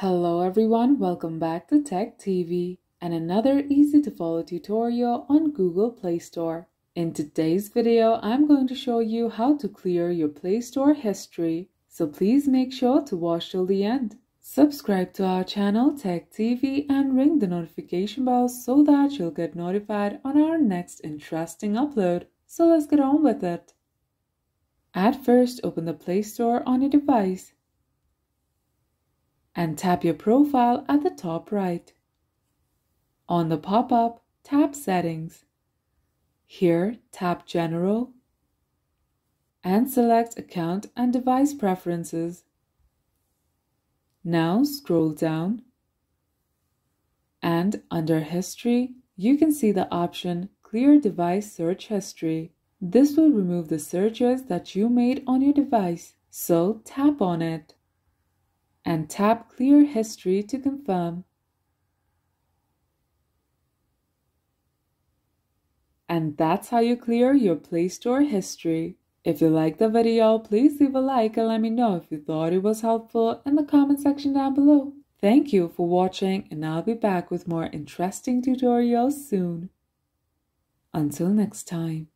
Hello everyone, welcome back to Tech TV and another easy to follow tutorial on Google Play Store. In today's video, I'm going to show you how to clear your Play Store history, so please make sure to watch till the end. Subscribe to our channel Tech TV and ring the notification bell so that you'll get notified on our next interesting upload. So let's get on with it. At first, open the Play Store on your device and tap your profile at the top right. On the pop-up, tap Settings. Here, tap General and select Account and Device Preferences. Now scroll down and under History, you can see the option Clear Device Search History. This will remove the searches that you made on your device, so tap on it and tap Clear History to confirm. And that's how you clear your Play Store history. If you liked the video, please leave a like and let me know if you thought it was helpful in the comment section down below. Thank you for watching, and I'll be back with more interesting tutorials soon. Until next time.